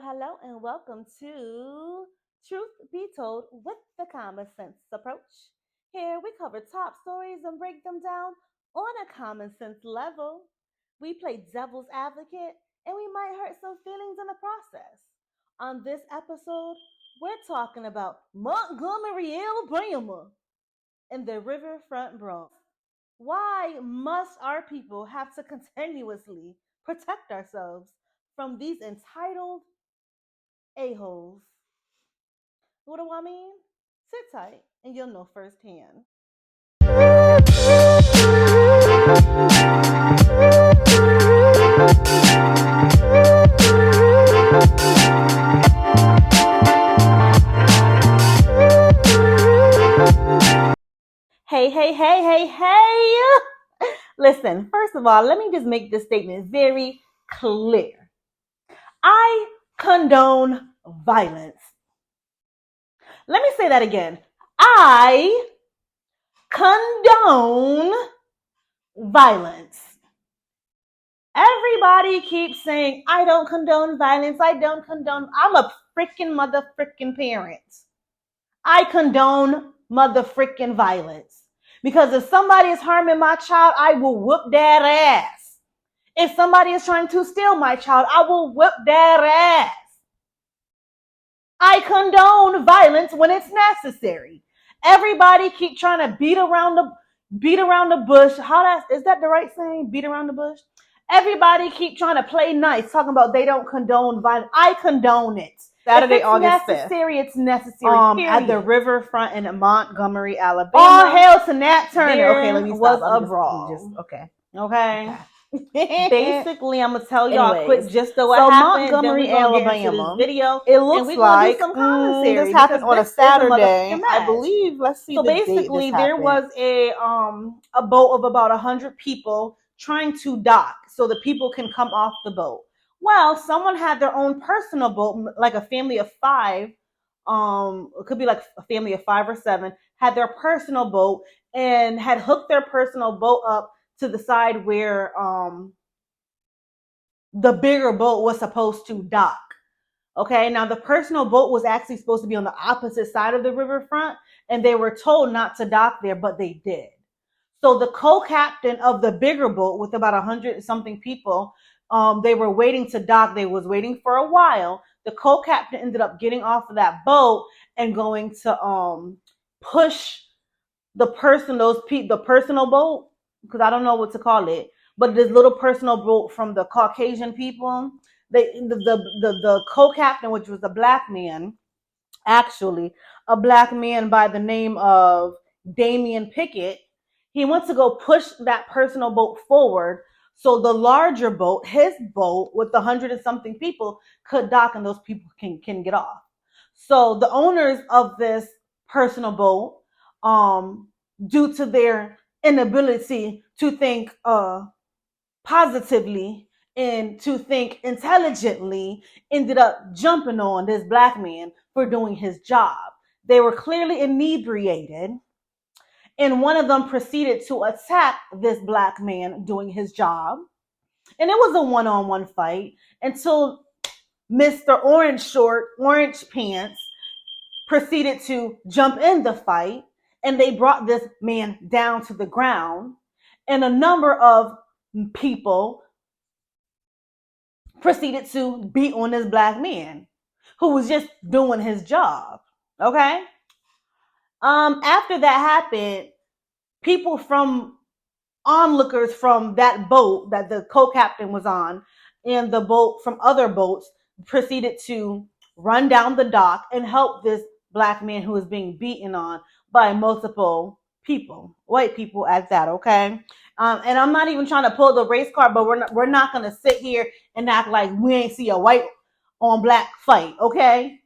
Hello, and welcome to Truth Be Told with the Common Sense Approach. Here we cover top stories and break them down on a common sense level. We play devil's advocate and we might hurt some feelings in the process. On this episode, we're talking about Montgomery Alabama and the riverfront brawl. Why must our people have to continuously protect ourselves from these entitled a-holes? What do I mean? Sit tight and you'll know firsthand. Hey. Listen, first of all, let me just make this statement very clear. I condone violence. Let me say that again. I condone violence. Everybody keeps saying, I don't condone violence. I'm a freaking mother-freaking parent. I condone mother-freaking violence. Because if somebody is harming my child, I will whoop that ass. If somebody is trying to steal my child, I will whip that ass. I condone violence when it's necessary. Everybody keep trying to beat around the bush. Is that the right saying? Beat around the bush? Everybody keep trying to play nice, talking about they don't condone violence. I condone it. Saturday, August 5th. Necessary, it's necessary. At the riverfront in Montgomery, Alabama. All hail to Nat Turner. Okay, let me stop. Was a brawl. Okay. Basically, I'm gonna tell y'all quick just what happened. Montgomery, Alabama. Video. It looks like this happened on a Saturday, I believe. Let's see. So basically, there was a boat of about 100 people trying to dock so the people can come off the boat. Well, someone had their own personal boat, like a family of 5. It could be like a family of 5 or 7 had their personal boat and had hooked their personal boat up to the side where the bigger boat was supposed to dock. Okay, now the personal boat was actually supposed to be on the opposite side of the riverfront, and they were told not to dock there, but they did. So the co-captain of the bigger boat with about 100 something people, they were waiting to dock. They was waiting for a while. The co-captain ended up getting off of that boat and going to push the personal boat, because I don't know what to call it, but this little personal boat from the Caucasian people. The co-captain, which was a black man, actually a black man by the name of Damian Pickett, he went to go push that personal boat forward so the larger boat, his boat with 100 and something people, could dock and those people can get off. So the owners of this personal boat, due to their inability to think positively and to think intelligently, ended up jumping on this black man for doing his job. They were clearly inebriated, and one of them proceeded to attack this black man doing his job. And it was a one-on-one fight until Mr. Orange Pants proceeded to jump in the fight, and they brought this man down to the ground, and a number of people proceeded to beat on this black man who was just doing his job. Okay. After that happened, people from onlookers from that boat that the co-captain was on and the boat from other boats proceeded to run down the dock and help this black man who was being beaten on by multiple people, white people at that. Okay. And I'm not even trying to pull the race card, but we're not going to sit here and act like we ain't see a white on black fight. Okay.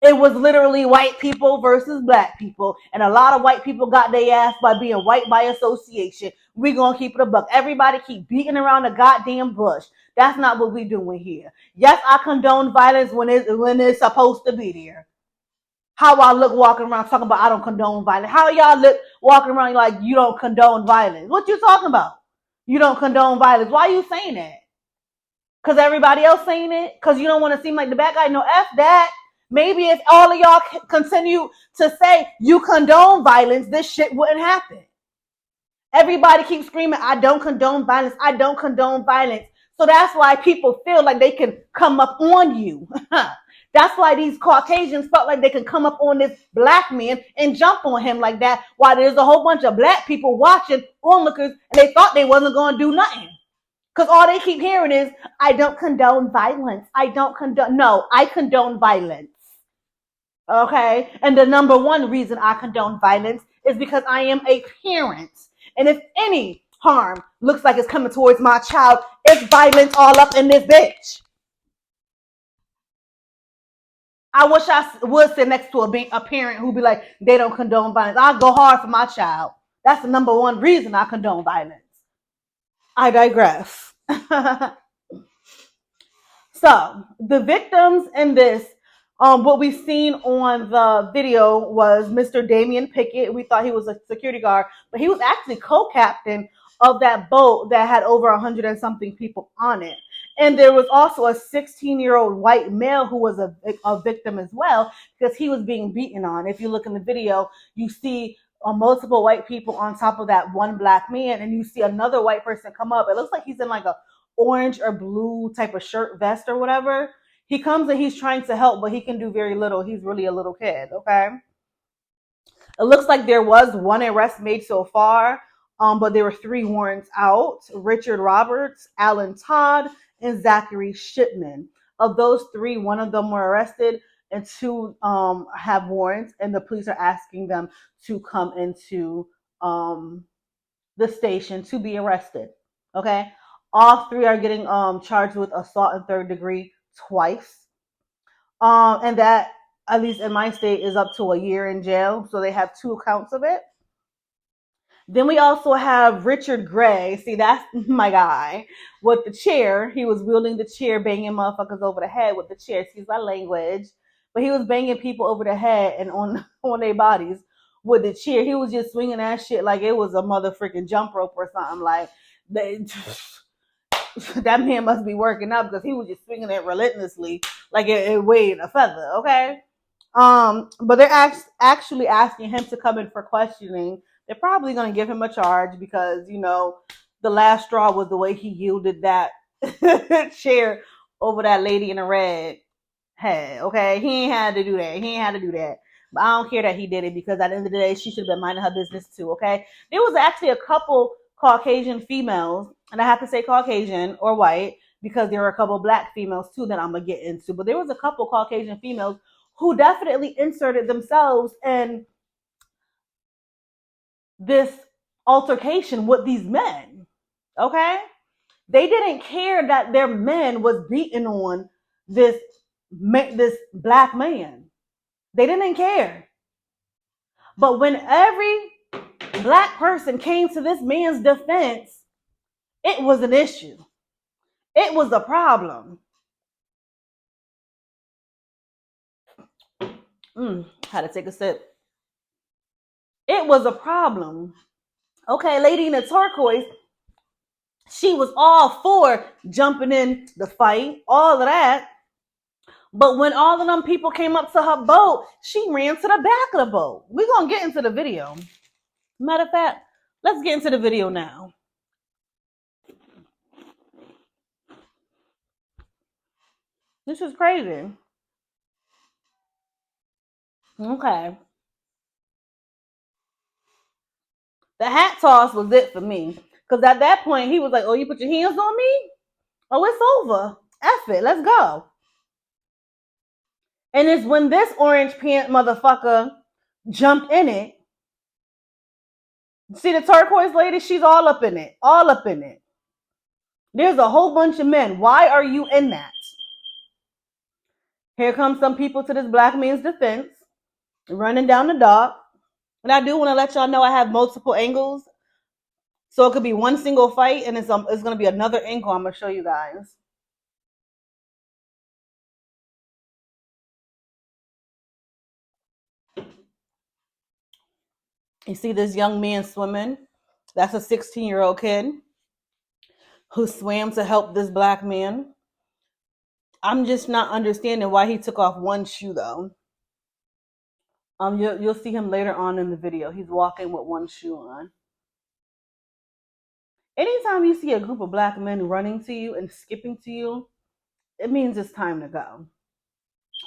It was literally white people versus black people. And a lot of white people got their ass by being white by association. We're going to keep it a buck. Everybody keep beating around the goddamn bush. That's not what we're doing here. Yes, I condone violence when it's supposed to be there. How I look walking around talking about I don't condone violence. How y'all look walking around like you don't condone violence? What you talking about? You don't condone violence. Why are you saying that? Because everybody else saying it? Because you don't want to seem like the bad guy? No, F that. Maybe if all of y'all continue to say you condone violence, this shit wouldn't happen. Everybody keeps screaming, I don't condone violence. I don't condone violence. So that's why people feel like they can come up on you. That's why these Caucasians felt like they can come up on this black man and jump on him like that, while there's a whole bunch of black people watching, onlookers, and they thought they wasn't going to do nothing. Because all they keep hearing is, I don't condone violence. I don't condone. No, I condone violence. Okay? And the number one reason I condone violence is because I am a parent. And if any harm looks like it's coming towards my child, it's violence all up in this bitch. I wish I would sit next to a parent who'd be like, they don't condone violence. I'll go hard for my child. That's the number one reason I condone violence. I digress. So the victims in this, what we've seen on the video was Mr. Damian Pickett. We thought he was a security guard, but he was actually co-captain of that boat that had over 100 and something people on it. And there was also a 16-year-old white male who was a victim as well, because he was being beaten on. If you look in the video, you see multiple white people on top of that one black man, and you see another white person come up. It looks like he's in like a orange or blue type of shirt, vest or whatever. He comes and he's trying to help, but he can do very little. He's really a little kid, okay? It looks like there was one arrest made so far, but there were 3 warrants out. Richard Roberts, Alan Todd, and Zachary Shipman. Of those 3, one of them were arrested and 2 have warrants, and the police are asking them to come into the station to be arrested, okay? All 3 are getting charged with assault in 3rd degree twice. And that, at least in my state, is up to a year in jail. So they have 2 counts of it. Then we also have Richard Gray. See, that's my guy with the chair. He was wielding the chair, banging motherfuckers over the head with the chair. Excuse my language. But he was banging people over the head and on their bodies with the chair. He was just swinging that shit like it was a motherfucking jump rope or something. Like, that man must be working out, because he was just swinging it relentlessly like it weighed a feather, okay? But they're actually asking him to come in for questioning. They're probably going to give him a charge because, you know, the last straw was the way he yielded that chair over that lady in the red head, okay? He ain't had to do that. But I don't care that he did it, because at the end of the day, she should have been minding her business too, okay? There was actually a couple Caucasian females, and I have to say Caucasian or white, because there were a couple black females too that I'm going to get into. But there was a couple Caucasian females who definitely inserted themselves in this altercation with these men, okay? They didn't care that their men was beating on this black man. They didn't care. But when every black person came to this man's defense, it was an issue. It was a problem. Had to take a sip. It was a problem. Okay, lady in the turquoise, she was all for jumping in the fight, all of that. But when all of them people came up to her boat, she ran to the back of the boat. We're going to get into the video. Matter of fact, let's get into the video now. This is crazy. Okay. The hat toss was it for me. Because at that point, he was like, oh, you put your hands on me? Oh, it's over. F it. Let's go. And it's when this orange pant motherfucker jumped in it. See the turquoise lady? She's all up in it. All up in it. There's a whole bunch of men. Why are you in that? Here comes some people to this black man's defense, running down the dock. And I do want to let y'all know I have multiple angles. So it could be one single fight, and it's going to be another angle I'm going to show you guys. You see this young man swimming? That's a 16-year-old kid who swam to help this black man. I'm just not understanding why he took off one shoe though. You'll see him later on in the video. He's walking with one shoe on. Anytime you see a group of black men running to you and skipping to you, it means it's time to go.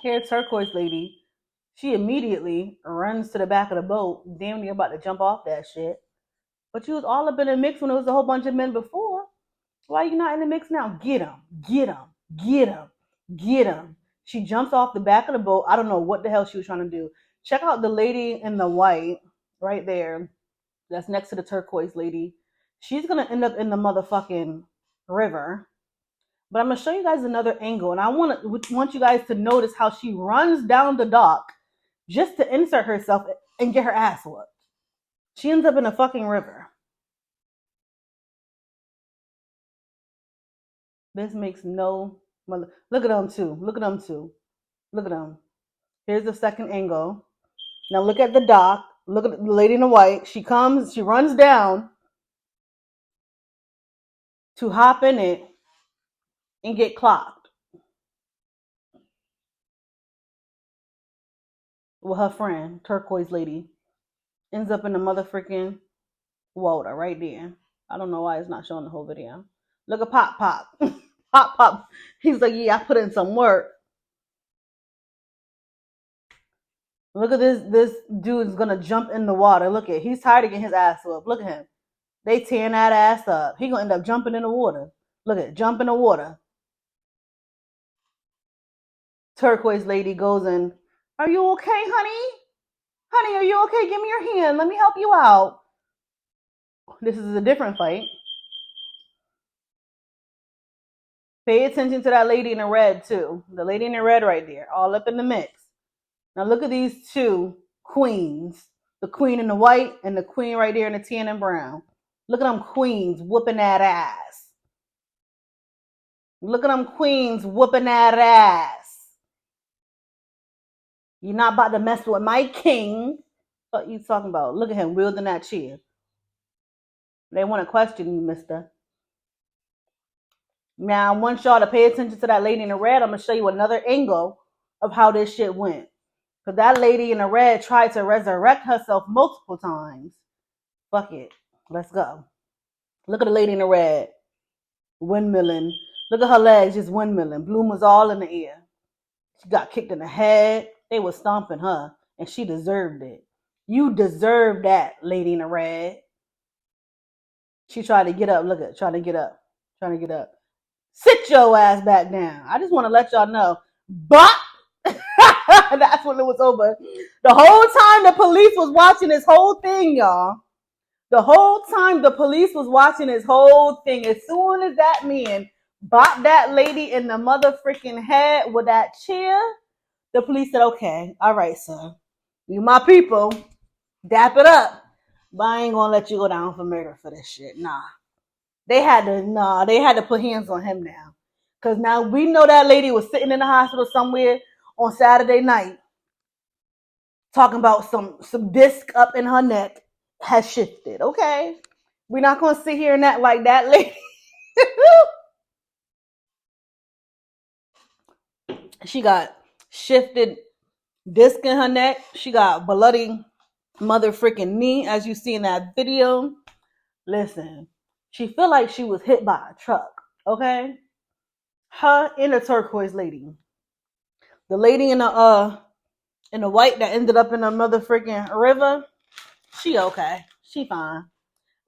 Here, turquoise lady, she immediately runs to the back of the boat, damn near about to jump off that shit. But you was all up in the mix when there was a whole bunch of men before. Why are you not in the mix now? Get him, get him, get him, get him. She jumps off the back of the boat. I don't know what the hell she was trying to do. Check out the lady in the white right there. That's next to the turquoise lady. She's going to end up in the motherfucking river. But I'm going to show you guys another angle. And I want you guys to notice how she runs down the dock just to insert herself and get her ass whooped. She ends up in a fucking river. This makes no mother. Look at them too. Look at them too. Look at them. Here's the second angle. Now look at the dock. Look at the lady in the white. She runs down to hop in it and get clocked with her friend, turquoise lady. Ends up in the motherfucking water right there. I don't know why it's not showing the whole video. Look at Pop Pop. Pop Pop. He's like, yeah, I put in some work. Look at this dude's gonna jump in the water. Look at, he's tired of getting his ass up. Look at him. They tearing that ass up. He gonna end up jumping in the water. Look at, jump in the water. Turquoise lady goes in. Are you okay, honey? Honey, are you okay? Give me your hand. Let me help you out. This is a different fight. Pay attention to that lady in the red too. The lady in the red right there, all up in the mix. Now look at these two queens. The queen in the white and the queen right there in the tan and brown. Look at them queens whooping that ass. Look at them queens whooping that ass. You're not about to mess with my king. What you talking about? Look at him wielding that chair. They want to question you, mister. Now, I want y'all to pay attention to that lady in the red. I'm going to show you another angle of how this shit went. Because that lady in the red tried to resurrect herself multiple times. Fuck it. Let's go. Look at the lady in the red. Windmilling. Look at her legs just windmilling. Bloom was all in the air. She got kicked in the head. They were stomping her. And she deserved it. You deserve that, lady in the red. She tried to get up. Look at, trying to get up. Trying to get up. Sit your ass back down. I just want to let y'all know. Bop! That's when it was over. The whole time the police was watching this whole thing, y'all. The whole time the police was watching this whole thing. As soon as that man bopped that lady in the mother freaking head with that chair, the police said, okay, all right, sir. You my people. Dap it up. But I ain't gonna let you go down for murder for this shit. Nah. They had to put hands on him now. Because now we know that lady was sitting in the hospital somewhere on Saturday night talking about some disc up in her neck has shifted. Okay? We're not going to sit here and act like that lady. She got shifted disc in her neck. She got bloody mother freaking knee, as you see in that video. Listen. She feel like she was hit by a truck, okay? Her and the turquoise lady. The lady in the white that ended up in the mother freaking river, she okay. She fine.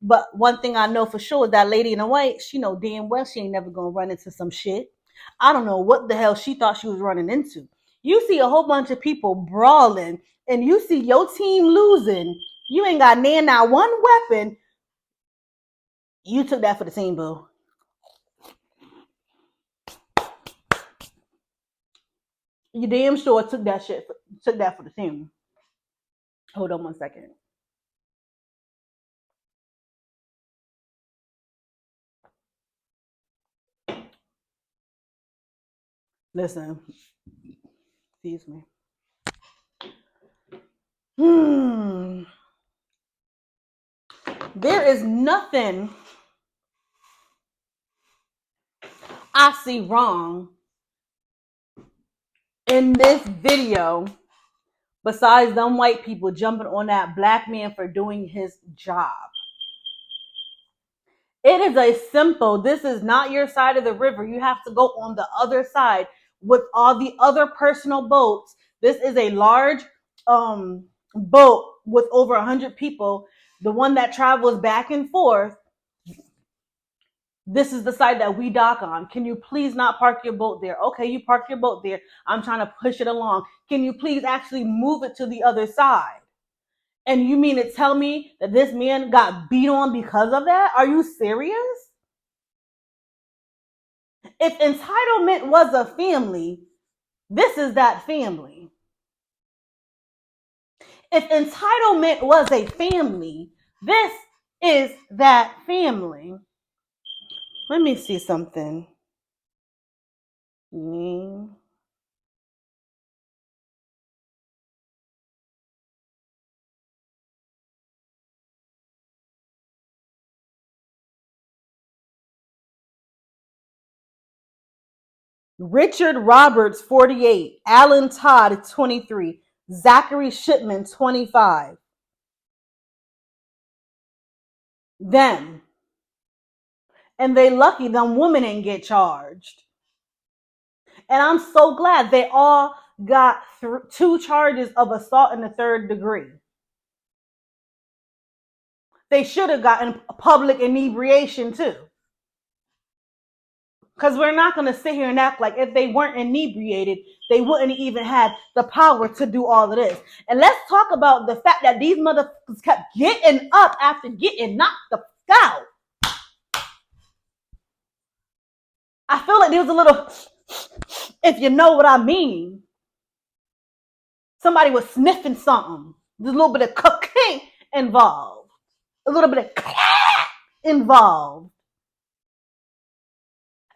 But one thing I know for sure is that lady in the white, she know damn well she ain't never gonna run into some shit. I don't know what the hell she thought she was running into. You see a whole bunch of people brawling and you see your team losing. You ain't got not one weapon. You took that for the team, boo. You damn sure took that for the team. Hold on one second. Listen. Excuse me. There is nothing I see wrong in this video, besides them white people jumping on that black man for doing his job. It is a simple, this is not your side of the river. You have to go on the other side with all the other personal boats. This is a large boat with over 100 people. The one that travels back and forth. This is the side that we dock on. Can you please not park your boat there? Okay, you park your boat there. I'm trying to push it along. Can you please actually move it to the other side? And you mean to tell me that this man got beat on because of that? Are you serious? If entitlement was a family, this is that family. If entitlement was a family, this is that family. Let me see something. Richard Roberts, 48. Alan Todd, 23. Zachary Shipman, 25. Them. And they lucky them women ain't get charged. And I'm so glad they all got 2 charges of assault in the 3rd degree. They should have gotten public inebriation too. Because we're not going to sit here and act like if they weren't inebriated, they wouldn't even have the power to do all of this. And let's talk about the fact that these motherfuckers kept getting up after getting knocked the fuck out. I feel like there was a little, if you know what I mean. Somebody was sniffing something. There's a little bit of cocaine involved. A little bit of involved.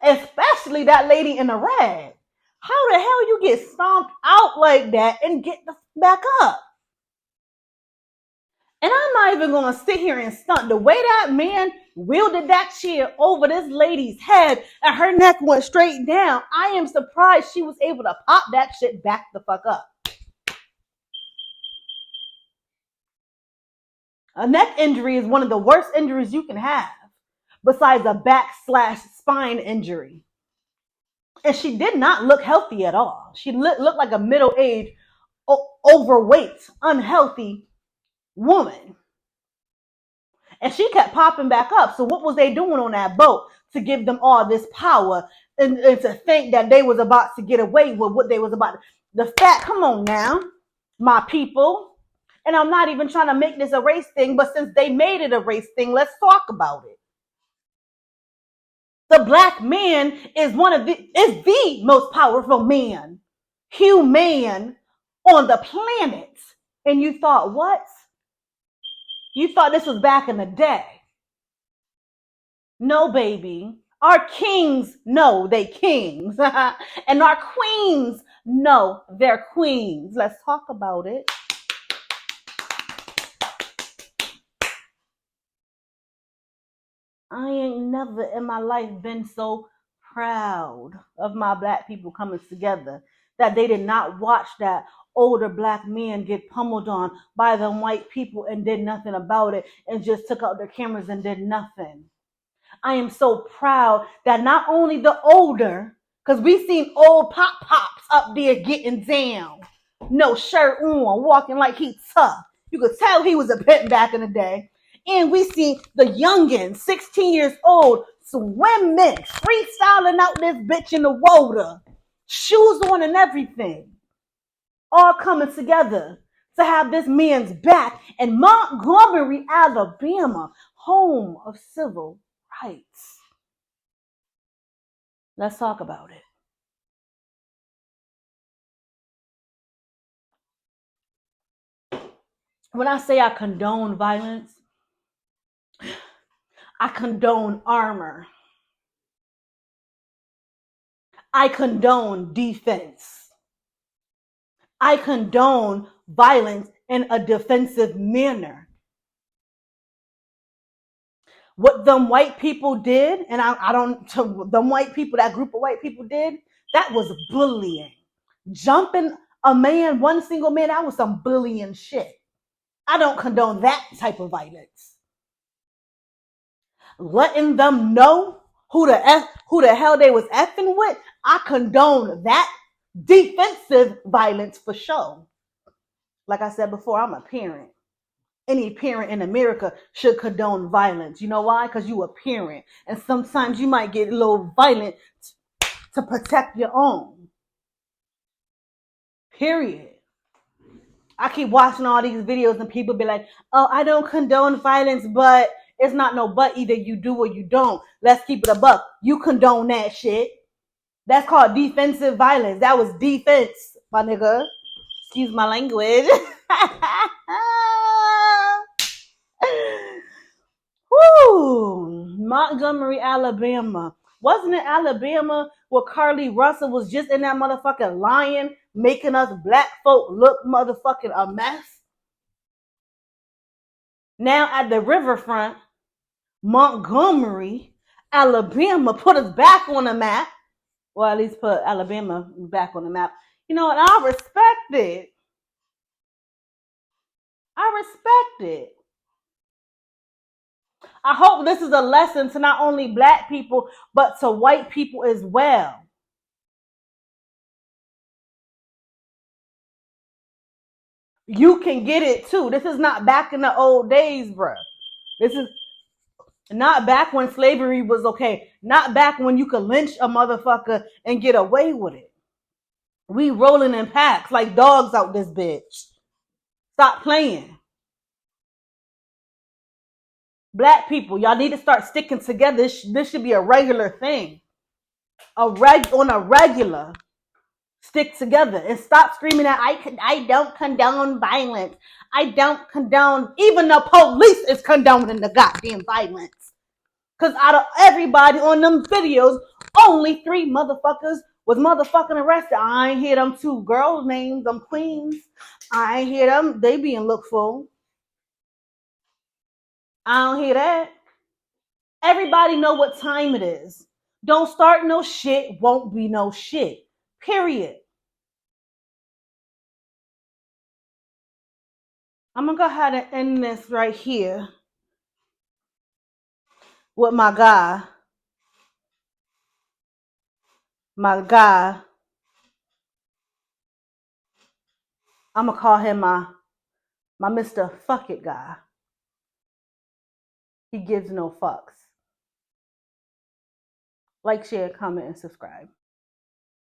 Especially that lady in the red. How the hell you get stomped out like that and get the back up? And I'm not even going to sit here and stunt. The way that man wielded that chair over this lady's head and her neck went straight down, I am surprised she was able to pop that shit back the fuck up. A neck injury is one of the worst injuries you can have, besides a back/spine injury. And she did not look healthy at all. She looked like a middle-aged, overweight, unhealthy woman. And she kept popping back up. So what was they doing on that boat to give them all this power and to think that they was about to get away with what they was about? The fact, come on now, my people. And I'm not even trying to make this a race thing, but since they made it a race thing, let's talk about it. The black man is the most powerful man, human on the planet. And you thought, what? You thought this was back in the day. No, baby. Our kings know they kings. And our queens know they're queens. Let's talk about it. I ain't never in my life been so proud of my black people coming together that they did not watch that older black man get pummeled on by them white people and did nothing about it and just took out their cameras and did nothing. I am so proud that not only the older, because we seen old pops up there getting down, no shirt on, walking like he tough. You could tell he was a pimp back in the day. And we see the youngins, 16 years old, swimming, freestyling out this bitch in the water, shoes on and everything, all coming together to have this man's back in Montgomery, Alabama, home of civil rights. Let's talk about it. When I say I condone violence, I condone armor. I condone defense. I condone violence in a defensive manner. What them white people did, and them white people, that group of white people did, that was bullying. jumping a man, one single man, that was some bullying shit. I don't condone that type of violence. Letting them know who the hell they was effing with, I condone that defensive violence for sure. Like I said before, I'm a parent. Any parent in America should condone violence. You know why? Because you a parent. And sometimes you might get a little violent to protect your own. Period. I keep watching all these videos and people be like, oh, I don't condone violence, but it's not no but. Either you do or you don't. Let's keep it a buck. You condone that shit. That's called defensive violence. That was defense, my nigga. Excuse my language. Woo! Montgomery, Alabama. Wasn't it Alabama where Carly Russell was just in that motherfucking lion making us black folk look motherfucking a mess? Now at the riverfront, Montgomery, Alabama put us back on the map. Well, at least put Alabama back on the map. You know, and I respect it. I respect it. I hope this is a lesson to not only black people, but to white people as well. You can get it too. This is not back in the old days, bruh. This is not back when slavery was okay. Not back when you could lynch a motherfucker and get away with it. We rolling in packs like dogs out this bitch. Stop playing. Black people, y'all need to start sticking together. This should be a regular thing. On a regular. Stick together and stop screaming that I don't condone violence. I don't condone, even the police is condoning the goddamn violence. Because out of everybody on them videos, only 3 motherfuckers was motherfucking arrested. I ain't hear them 2 girls' names, them queens. I ain't hear them. They being looked for. I don't hear that. Everybody know what time it is. Don't start no shit, won't be no shit. Period. I'm going to go ahead and end this right here with my guy. I'm going to call him my Mr. Fuck It guy. He gives no fucks. Like, share, comment, and subscribe.